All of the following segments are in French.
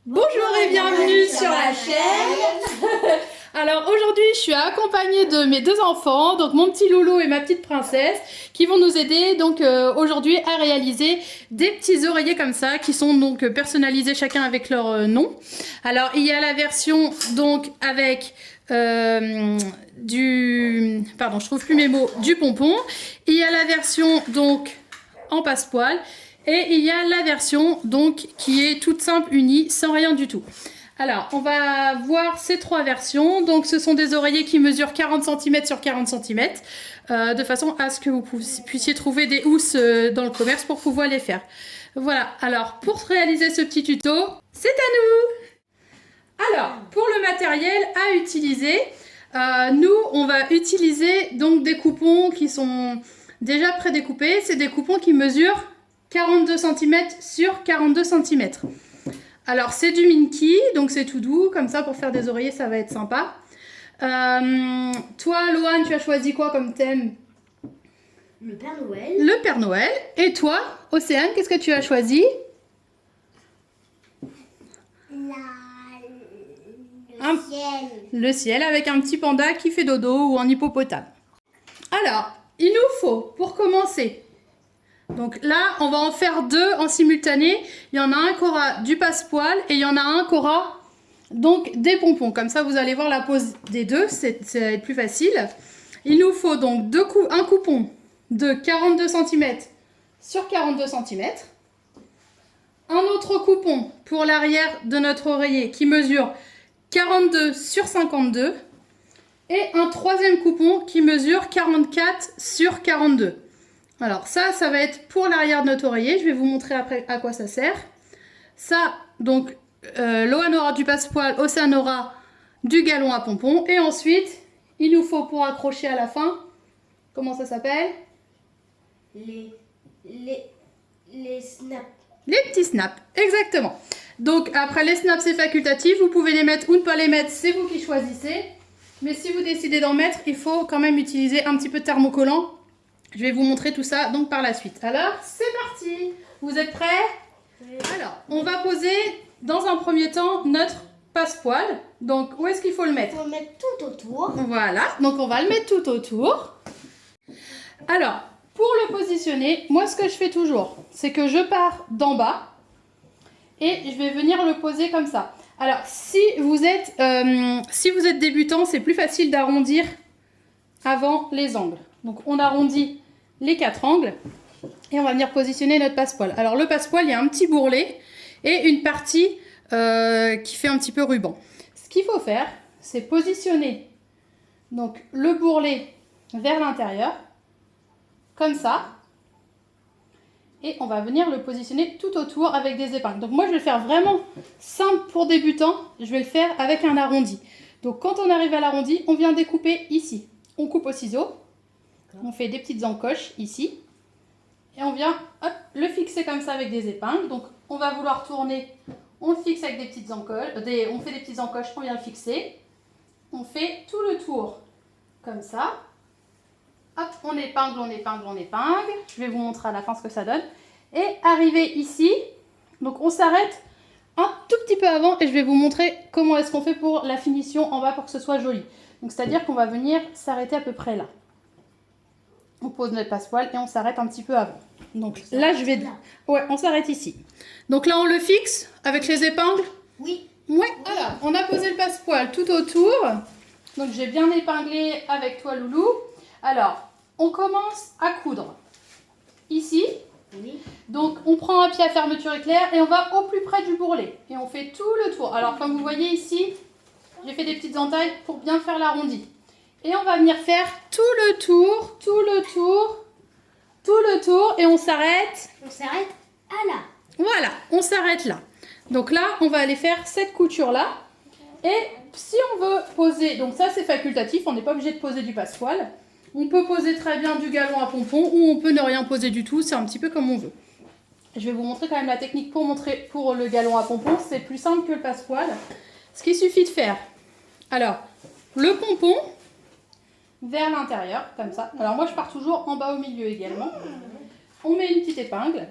Bonjour et bienvenue sur la chaîne. Alors aujourd'hui je suis accompagnée de mes deux enfants, donc mon petit loulou et ma petite princesse, qui vont nous aider donc aujourd'hui à réaliser des petits oreillers comme ça, qui sont donc personnalisés chacun avec leur nom. Alors il y a la version donc avec pardon, je trouve plus mes mots, du pompon. Il y a la version donc en passepoil. Et il y a la version donc qui est toute simple, unie, sans rien du tout. Alors, on va voir ces trois versions. Donc, ce sont des oreillers qui mesurent 40 cm sur 40 cm, de façon à ce que vous puissiez trouver des housses dans le commerce pour pouvoir les faire. Voilà, alors pour réaliser ce petit tuto, c'est à nous! Alors, pour le matériel à utiliser, nous, on va utiliser donc des coupons qui sont déjà prédécoupés. C'est des coupons qui mesurent 42 cm sur 42 cm. Alors c'est du Minky, donc c'est tout doux, comme ça pour faire des oreillers ça va être sympa. Toi Loane, tu as choisi quoi comme thème? Le Père Noël. Le Père Noël. Et toi, Océane, qu'est-ce que tu as choisi? Le ciel. Le ciel avec un petit panda qui fait dodo ou un hippopotame. Alors, il nous faut, pour commencer, donc là, on va en faire deux en simultané. Il y en a un qui aura du passepoil et il y en a un qui aura donc des pompons. Comme ça, vous allez voir la pose des deux, ça va être plus facile. Il nous faut donc un coupon de 42 cm sur 42 cm. Un autre coupon pour l'arrière de notre oreiller qui mesure 42 sur 52. Et un troisième coupon qui mesure 44 sur 42. Alors ça va être pour l'arrière de notre oreiller. Je vais vous montrer après à quoi ça sert. Ça, donc, Loane aura du passepoil, Océane aura du galon à pompons. Et ensuite, il nous faut pour accrocher à la fin, comment ça s'appelle? Les snaps. Les petits snaps, exactement. Donc après les snaps, c'est facultatif. Vous pouvez les mettre ou ne pas les mettre, c'est vous qui choisissez. Mais si vous décidez d'en mettre, il faut quand même utiliser un petit peu de thermocollant. Je vais vous montrer tout ça donc par la suite. Alors, c'est parti! Vous êtes prêts? Oui. Alors, on va poser dans un premier temps notre passepoil. Donc, où est-ce qu'il faut le mettre? Il faut le mettre tout autour. Voilà, donc on va le mettre tout autour. Alors, pour le positionner, moi ce que je fais toujours, c'est que je pars d'en bas et je vais venir le poser comme ça. Alors, si vous êtes débutant, c'est plus facile d'arrondir avant les angles. Donc, on arrondit les 4 angles et on va venir positionner notre passepoil. Alors, le passepoil, il y a un petit bourrelet et une partie qui fait un petit peu ruban. Ce qu'il faut faire, c'est positionner donc, le bourrelet vers l'intérieur, comme ça. Et on va venir le positionner tout autour avec des épingles. Donc moi, je vais le faire vraiment simple pour débutants. Je vais le faire avec un arrondi. Donc quand on arrive à l'arrondi, on vient découper ici. On coupe au ciseau. On fait des petites encoches ici. Et on vient hop, le fixer comme ça avec des épingles. Donc on va vouloir tourner. On le fixe avec des petites encoches. On fait des petites encoches, on vient le fixer. On fait tout le tour comme ça. Hop, on épingle, on épingle, on épingle. Je vais vous montrer à la fin ce que ça donne. Et arrivé ici, donc on s'arrête un tout petit peu avant et je vais vous montrer comment est-ce qu'on fait pour la finition en bas pour que ce soit joli. Donc c'est-à-dire qu'on va venir s'arrêter à peu près là. On pose notre passepoil et on s'arrête un petit peu avant. Donc là, je vais... Ouais, on s'arrête ici. Donc là, on le fixe avec les épingles? Oui. Ouais, alors, on a posé le passepoil tout autour. Donc j'ai bien épinglé avec toi, Loulou. Alors, on commence à coudre ici. Oui. Donc, on prend un pied à fermeture éclair et on va au plus près du bourrelet. Et on fait tout le tour. Alors, comme vous voyez ici, j'ai fait des petites entailles pour bien faire l'arrondi. Et on va venir faire tout le tour, tout le tour, tout le tour. Et on s'arrête. On s'arrête à là. Voilà, on s'arrête là. Donc là, on va aller faire cette couture-là. Et si on veut poser, donc ça c'est facultatif, on n'est pas obligé de poser du passepoil. On peut poser très bien du galon à pompons ou on peut ne rien poser du tout, c'est un petit peu comme on veut. Je vais vous montrer quand même la technique pour le galon à pompons, c'est plus simple que le passepoil. Ce qu'il suffit de faire, alors le pompon vers l'intérieur, comme ça. Alors moi je pars toujours en bas au milieu également. On met une petite épingle.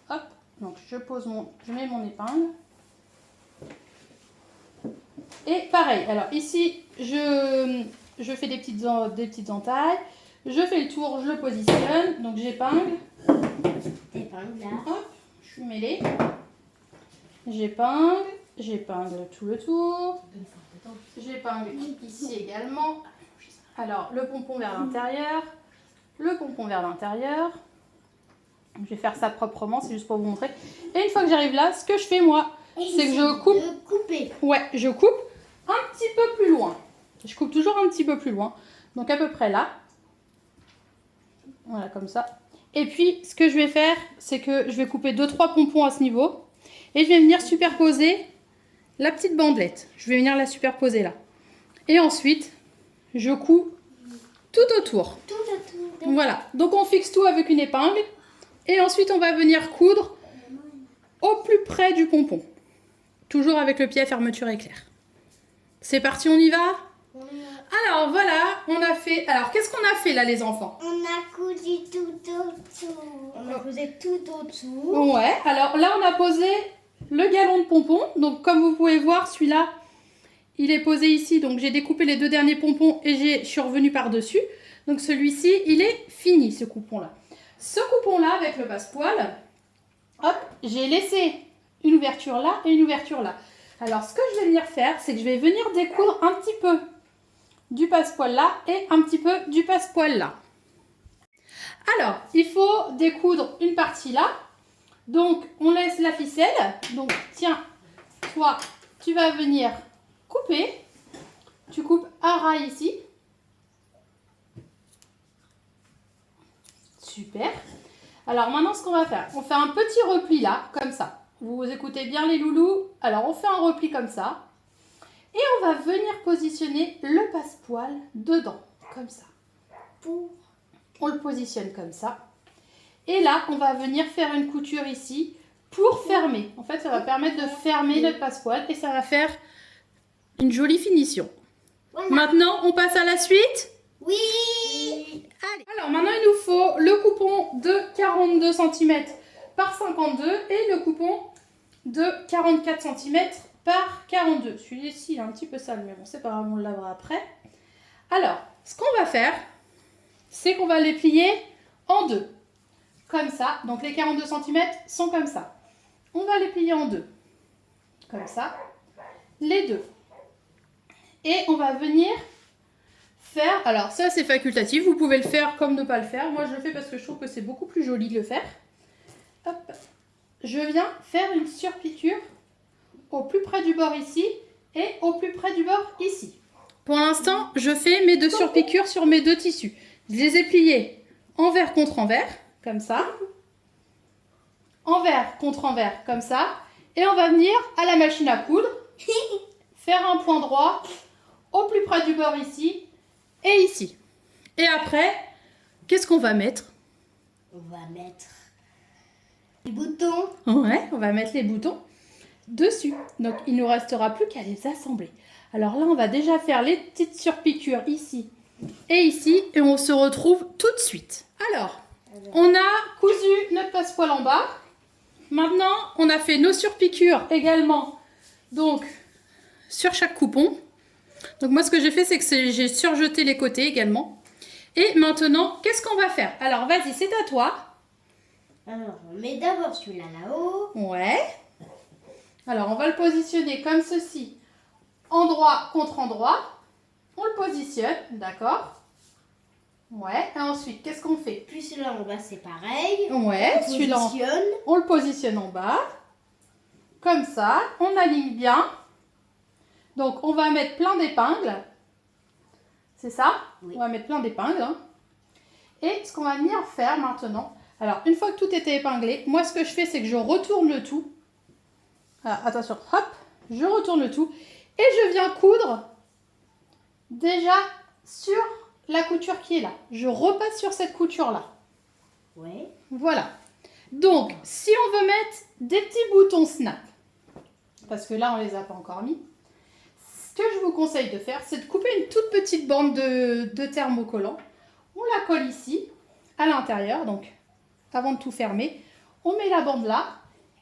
Hop, Donc je mets mon épingle. Et pareil, alors ici, je fais des petites entailles. Je fais le tour, je le positionne. Donc j'épingle. Épingle là. Hop, je suis mêlée. J'épingle tout le tour. J'épingle ici également. Alors le pompon vers l'intérieur. Le pompon vers l'intérieur. Je vais faire ça proprement, c'est juste pour vous montrer. Et une fois que j'arrive là, ce que je fais moi, c'est que je coupe. De couper. Ouais, je coupe un petit peu plus loin. Je coupe toujours un petit peu plus loin. Donc à peu près là. Voilà, comme ça. Et puis, ce que je vais faire, c'est que je vais couper 2-3 pompons à ce niveau. Et je vais venir superposer la petite bandelette. Je vais venir la superposer là. Et ensuite, je couds tout autour. Tout autour. Voilà. Donc on fixe tout avec une épingle. Et ensuite, on va venir coudre au plus près du pompon. Toujours avec le pied à fermeture éclair. C'est parti, on y va? Alors voilà, on a fait... Alors, qu'est-ce qu'on a fait là, les enfants? On a cousu tout autour. On a cousu tout autour. Ouais, alors là, on a posé le galon de pompon. Donc, comme vous pouvez voir, celui-là, il est posé ici. Donc, j'ai découpé les 2 derniers pompons et je suis revenue par-dessus. Donc, celui-ci, il est fini, ce coupon-là. Ce coupon-là, avec le passepoil, hop, j'ai laissé une ouverture là et une ouverture là. Alors, ce que je vais venir faire, c'est que je vais venir découdre un petit peu du passepoil là et un petit peu du passepoil là. Alors, il faut découdre une partie là. Donc, on laisse la ficelle. Donc, tiens, toi, tu vas venir couper. Tu coupes un rail ici. Super. Alors, maintenant, ce qu'on va faire, on fait un petit repli là, comme ça. Vous écoutez bien les loulous? Alors, on fait un repli comme ça. Et on va venir positionner le passepoil dedans, comme ça. On le positionne comme ça. Et là, on va venir faire une couture ici pour fermer. En fait, ça va permettre de fermer le passepoil et ça va faire une jolie finition. Voilà. Maintenant, on passe à la suite? Oui. Allez. Alors, maintenant, il nous faut le coupon de 42 cm par 52 et le coupon de 44 cm par 42. Celui-ci, il est un petit peu sale, mais bon, c'est pas grave, on le lavera après. Alors, ce qu'on va faire, c'est qu'on va les plier en deux. Comme ça. Donc, les 42 cm sont comme ça. On va les plier en deux. Comme ça. Les deux. Et on va venir faire... Alors, ça, c'est facultatif. Vous pouvez le faire comme ne pas le faire. Moi, je le fais parce que je trouve que c'est beaucoup plus joli de le faire. Hop. Je viens faire une surpiqûre au plus près du bord ici et au plus près du bord ici. Pour l'instant, je fais mes 2 surpiqûres sur mes 2 tissus. Je les ai pliés envers contre envers, comme ça. Envers contre envers, comme ça. Et on va venir à la machine à coudre, faire un point droit au plus près du bord ici et ici. Et après, qu'est-ce qu'on va mettre? On va mettre les boutons. Ouais, on va mettre les boutons dessus. Donc, il ne nous restera plus qu'à les assembler. Alors là, on va déjà faire les petites surpiqûres ici et ici. Et on se retrouve tout de suite. Alors, on a cousu notre passepoil en bas. Maintenant, on a fait nos surpiqûres également. Donc, sur chaque coupon. Donc, moi, ce que j'ai fait, c'est que j'ai surjeté les côtés également. Et maintenant, qu'est-ce qu'on va faire? Alors, vas-y, c'est à toi. Alors, on met d'abord celui-là là-haut. Ouais. Alors, on va le positionner comme ceci. Endroit contre endroit. On le positionne, d'accord? Ouais. Et ensuite, qu'est-ce qu'on fait? Puis celui-là en bas, c'est pareil. Ouais, On celui-là, positionne. on le positionne en bas. Comme ça, on aligne bien. Donc, on va mettre plein d'épingles. C'est ça? Oui. On va mettre plein d'épingles. Hein. Et ce qu'on va venir faire maintenant... Alors, une fois que tout était épinglé, moi, ce que je fais, c'est que je retourne le tout. Alors, attention, hop, je retourne le tout. Et je viens coudre déjà sur la couture qui est là. Je repasse sur cette couture-là. Ouais. Voilà. Donc, si on veut mettre des petits boutons snap, parce que là, on ne les a pas encore mis, ce que je vous conseille de faire, c'est de couper une toute petite bande de thermocollant. On la colle ici, à l'intérieur, donc avant de tout fermer, on met la bande là,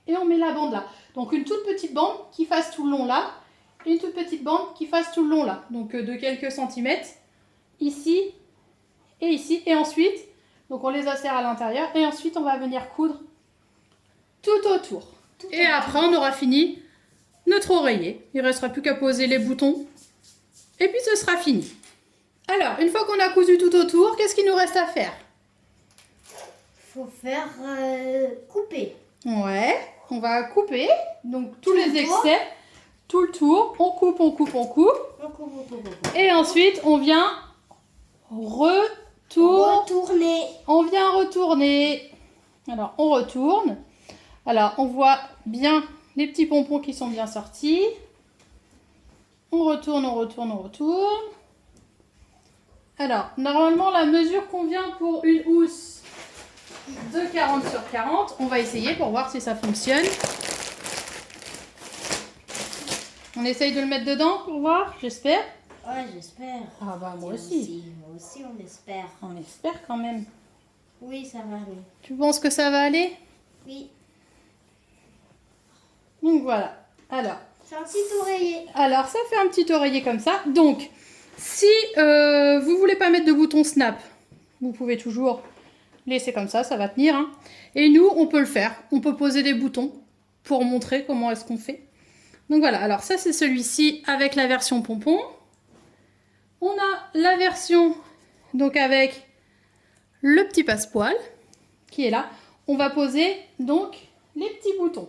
et on met la bande là. Donc une toute petite bande qui fasse tout le long là, et une toute petite bande qui fasse tout le long là. Donc de quelques centimètres, ici et ici. Et ensuite, donc on les insère à l'intérieur, et ensuite on va venir coudre tout autour. Et après on aura fini notre oreiller. Il ne restera plus qu'à poser les boutons, et puis ce sera fini. Alors, une fois qu'on a cousu tout autour, qu'est-ce qu'il nous reste à faire? Faut faire couper. Ouais, on va couper, donc tous les le excès, tout le tour, on coupe, on coupe, on coupe. On coupe, on coupe, on coupe. Et ensuite, on vient retourner. On vient retourner. Alors, on retourne. Alors, on voit bien les petits pompons qui sont bien sortis. On retourne, on retourne, on retourne. Alors, normalement, la mesure convient pour une housse de 40 sur 40. On va essayer pour voir si ça fonctionne. On essaye de le mettre dedans pour voir, j'espère. Ouais, j'espère. Ah bah moi aussi. Moi aussi, on espère. On espère quand même. Oui, ça va aller. Tu penses que ça va aller? Oui. Donc voilà. C'est un petit oreiller. Alors ça fait un petit oreiller comme ça. Donc si vous voulez pas mettre de bouton snap, vous pouvez toujours laisser comme ça va tenir. Hein. Et nous, on peut le faire. On peut poser des boutons pour montrer comment est-ce qu'on fait. Donc voilà. Alors ça, c'est celui-ci avec la version pompon. On a la version donc avec le petit passepoil qui est là. On va poser donc les petits boutons.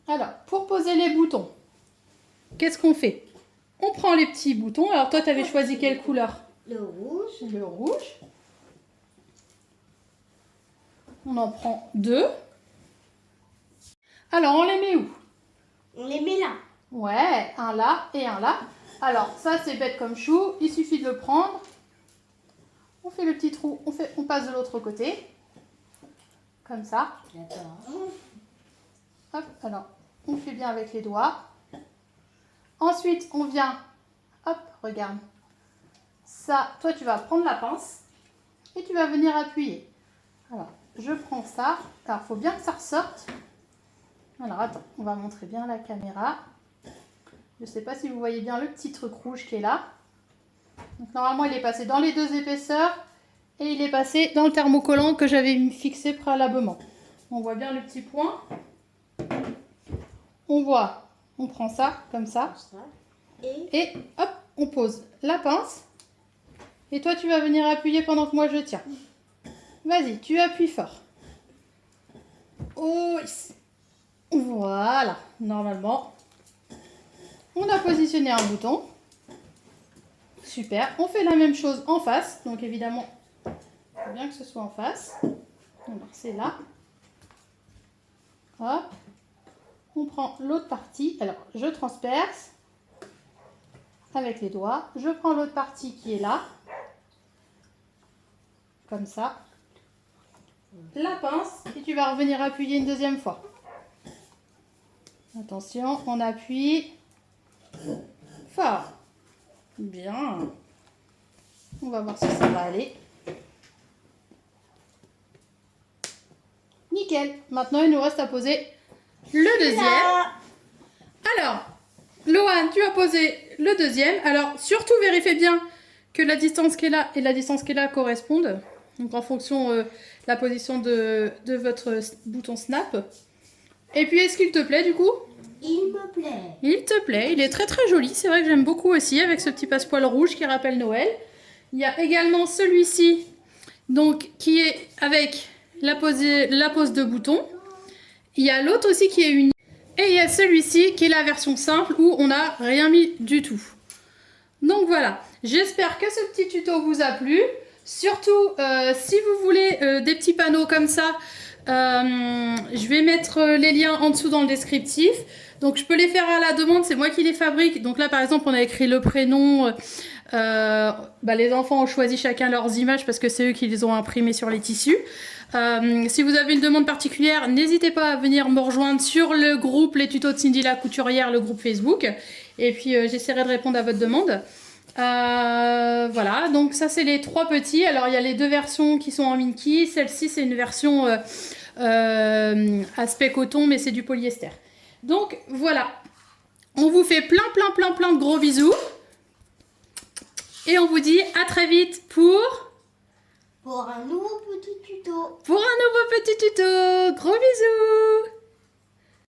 Alors, pour poser les boutons, qu'est-ce qu'on fait? On prend les petits boutons. Alors toi, tu avais choisi quelle couleur? Le rouge. Le rouge. On en prend 2. Alors, on les met où? On les met là. Ouais, un là et un là. Alors, ça, c'est bête comme chou. Il suffit de le prendre. On fait le petit trou. On passe de l'autre côté. Comme ça. D'accord. Hop, alors, on fait bien avec les doigts. Ensuite, on vient... Hop, regarde. Ça, toi, tu vas prendre la pince et tu vas venir appuyer. Alors, je prends ça. Alors, il faut bien que ça ressorte. Alors, attends, on va montrer bien la caméra. Je ne sais pas si vous voyez bien le petit truc rouge qui est là. Donc, normalement, il est passé dans les deux épaisseurs et il est passé dans le thermocollant que j'avais fixé préalablement. On voit bien le petit point. On voit, on prend ça comme ça. Et hop, on pose la pince. Et toi, tu vas venir appuyer pendant que moi je tiens. Vas-y, tu appuies fort. Oh, voilà, normalement. On a positionné un bouton. Super. On fait la même chose en face. Donc évidemment, il faut bien que ce soit en face. Alors c'est là. Hop. On prend l'autre partie. Alors je transperce avec les doigts. Je prends l'autre partie qui est là. Comme ça. La pince. Et tu vas revenir appuyer une deuxième fois. Attention, on appuie fort. Bien. On va voir si ça va aller. Nickel. Maintenant, il nous reste à poser le deuxième. Alors, Lohan, tu as posé le deuxième. Alors, surtout, vérifiez bien que la distance qui est là et la distance qui est là correspondent. Donc, en fonction de la position de votre bouton snap. Et puis, est-ce qu'il te plaît, du coup ? Il me plaît. Il te plaît, il est très très joli, c'est vrai que j'aime beaucoup aussi avec ce petit passepoil rouge qui rappelle Noël. Il y a également celui-ci donc qui est avec la pose de bouton. Il y a l'autre aussi qui est uni. Et il y a celui-ci qui est la version simple où on n'a rien mis du tout. Donc voilà, j'espère que ce petit tuto vous a plu. Surtout si vous voulez des petits panneaux comme ça, je vais mettre les liens en dessous dans le descriptif. Donc je peux les faire à la demande, c'est moi qui les fabrique. Donc là par exemple on a écrit le prénom, les enfants ont choisi chacun leurs images parce que c'est eux qui les ont imprimées sur les tissus. Si vous avez une demande particulière, n'hésitez pas à venir me rejoindre sur le groupe Les Tutos de Cindy la couturière, le groupe Facebook. Et puis j'essaierai de répondre à votre demande. Voilà, donc ça c'est les trois petits. Alors il y a les deux versions qui sont en Minky. Celle-ci c'est une version aspect coton, mais c'est du polyester. Donc voilà, on vous fait plein de gros bisous. Et on vous dit à très vite pour un nouveau petit tuto. Pour un nouveau petit tuto. Gros bisous.